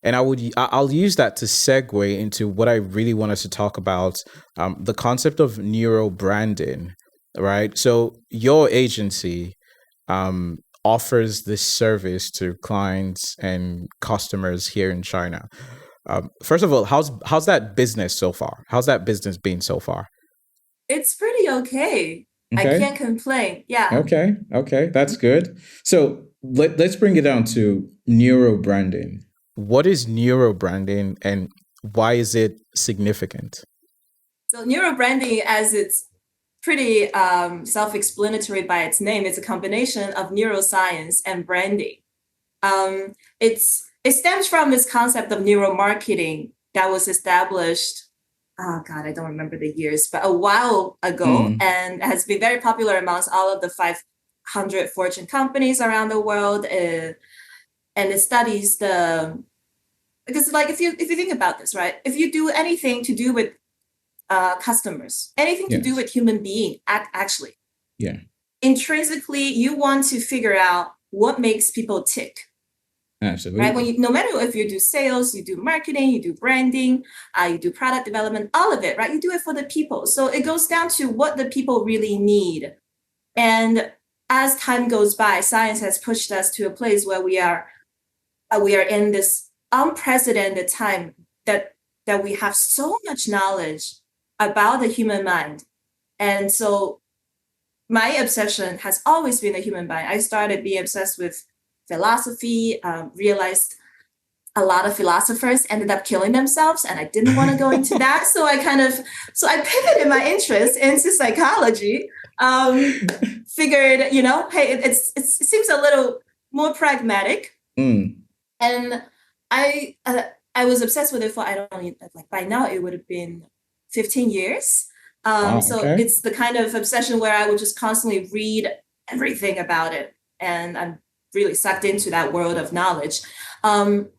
And I'll use that to segue into what I really want us to talk about, the concept of neuro-branding, right? So your agency offers this service to clients and customers here in China. First of all, how's that business so far? How's that business been so far? It's pretty okay. I Okay. can't complain. Yeah. Okay, that's good. So let's bring it down to neuro branding. What is neuro branding and why is it significant? So neurobranding, as it's pretty self-explanatory by its name, it's a combination of neuroscience and branding. It stems from this concept of neuromarketing that was established, oh God, I don't remember the years, but a while ago, Mm, and has been very popular amongst all of the 500 Fortune companies around the world. And it studies because like if you think about this, right? If you do anything to do with customers, anything to do yes. with human being, actually, Yeah. intrinsically, you want to figure out what makes people tick, right? Absolutely. No matter if you do sales, you do marketing, you do branding, you do product development, all of it, right? You do it for the people. So it goes down to what the people really need. And as time goes by, science has pushed us to a place where we are in this unprecedented time that we have so much knowledge about the human mind. And so my obsession has always been the human mind. I started being obsessed with philosophy, realized a lot of philosophers ended up killing themselves, and I didn't want to go into that. So I pivoted my interest into psychology. Figured, hey, it seems a little more pragmatic, Mm. and I uh, I was obsessed with it for, I don't know, like by now it would have been 15 years. Wow. So Okay. it's the kind of obsession where I would just constantly read everything about it, and I'm really sucked into that world of knowledge. Um,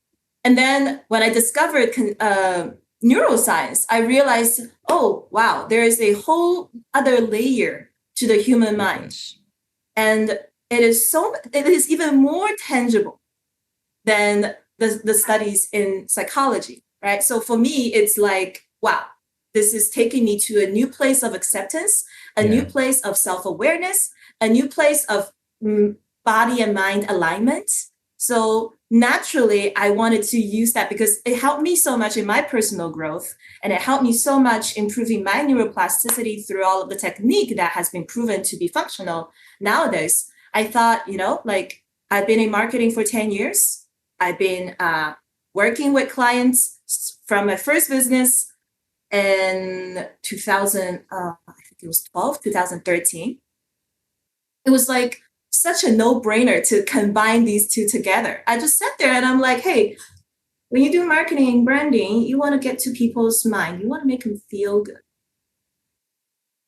and then when I discovered neuroscience, I realized, oh wow, there is a whole other layer to the human mind, Yes. and it is even more tangible than the studies in psychology, right? So for me, it's like, wow, this is taking me to a new place of acceptance, a new Yeah. place of self-awareness, a new place of body and mind alignment. So naturally, I wanted to use that because it helped me so much in my personal growth, and it helped me so much improving my neuroplasticity through all of the technique that has been proven to be functional nowadays. I thought, like, I've been in marketing for 10 years. I've been working with clients from my first business in 2000, I think it was 2013. It was like such a no-brainer to combine these two together. I just sat there and I'm like, hey, when you do marketing and branding, you want to get to people's mind. You want to make them feel good.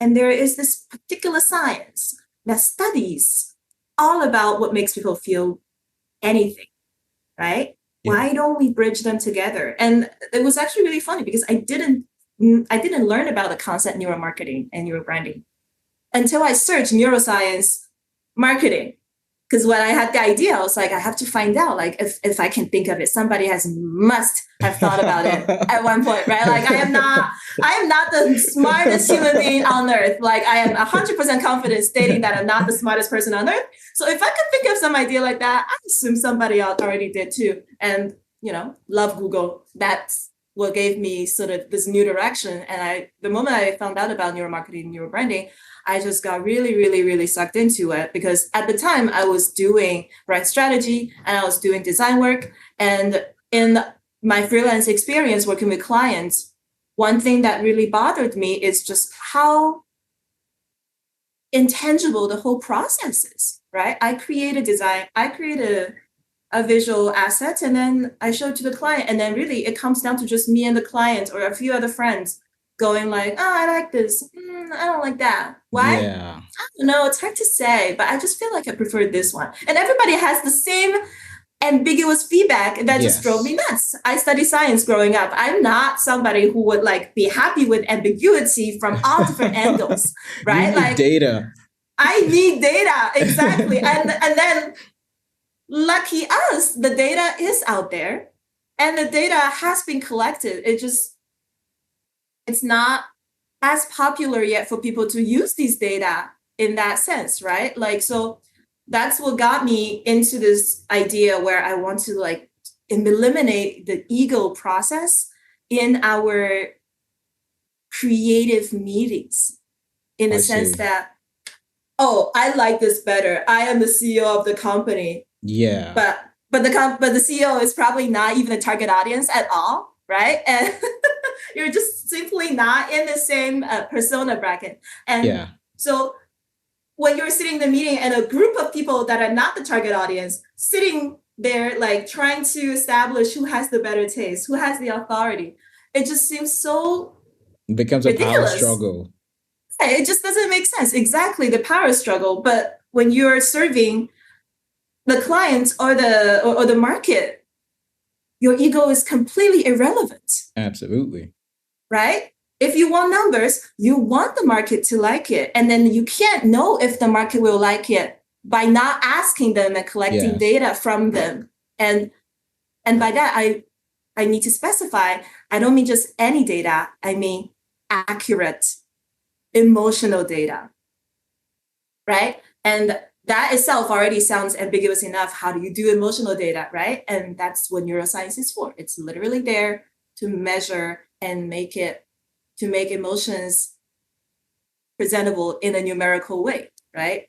And there is this particular science that studies all about what makes people feel anything, right? Yeah. Why don't we bridge them together? And it was actually really funny because I didn't learn about the concept neuromarketing and neurobranding until I searched neuroscience marketing. Because when I had the idea, I was like, I have to find out, like, if I can think of it. Somebody must have thought about it at one point, right? Like, I am not the smartest human being on earth. Like, I am 100% confident stating that I'm not the smartest person on earth. So if I could think of some idea like that, I assume somebody else already did too. And, love Google. That's what gave me sort of this new direction. And the moment I found out about neuromarketing and neurobranding, I just got really, really, really sucked into it because at the time I was doing brand strategy and I was doing design work. And in my freelance experience working with clients, one thing that really bothered me is just how intangible the whole process is, right? I create a design, I create a visual asset, and then I show it to the client. And then really it comes down to just me and the client or a few other friends going like, oh, I like this. I don't like that. Why? Yeah. No, it's hard to say, but I just feel like I prefer this one. And everybody has the same ambiguous feedback that just drove me Yes. nuts. I studied science growing up. I'm not somebody who would like be happy with ambiguity from all different angles, You right? need Like data. I need data, exactly. And then lucky us, the data is out there. And the data has been collected. It's not as popular yet for people to use these data in that sense, right? Like, so that's what got me into this idea where I want to like eliminate the ego process in our creative meetings, in the I sense see. that, oh, I like this better. I am the CEO of the company, Yeah. but the CEO is probably not even the target audience at all, right? And you're just simply not in the same persona bracket. And Yeah. so when you're sitting in the meeting and a group of people that are not the target audience sitting there like trying to establish who has the better taste, who has the authority, it just seems so It becomes a power ridiculous. struggle. It just doesn't make sense. Exactly, the power struggle. But when you're serving the clients or the market, your ego is completely irrelevant, Absolutely. right? If you want numbers, you want the market to like it. And then you can't know if the market will like it by not asking them and collecting Yes. data from them. And by that, I need to specify, I don't mean just any data, I mean accurate emotional data, right? And that itself already sounds ambiguous enough. How do you do emotional data, right? And that's what neuroscience is for. It's literally there to measure and make emotions presentable in a numerical way, right?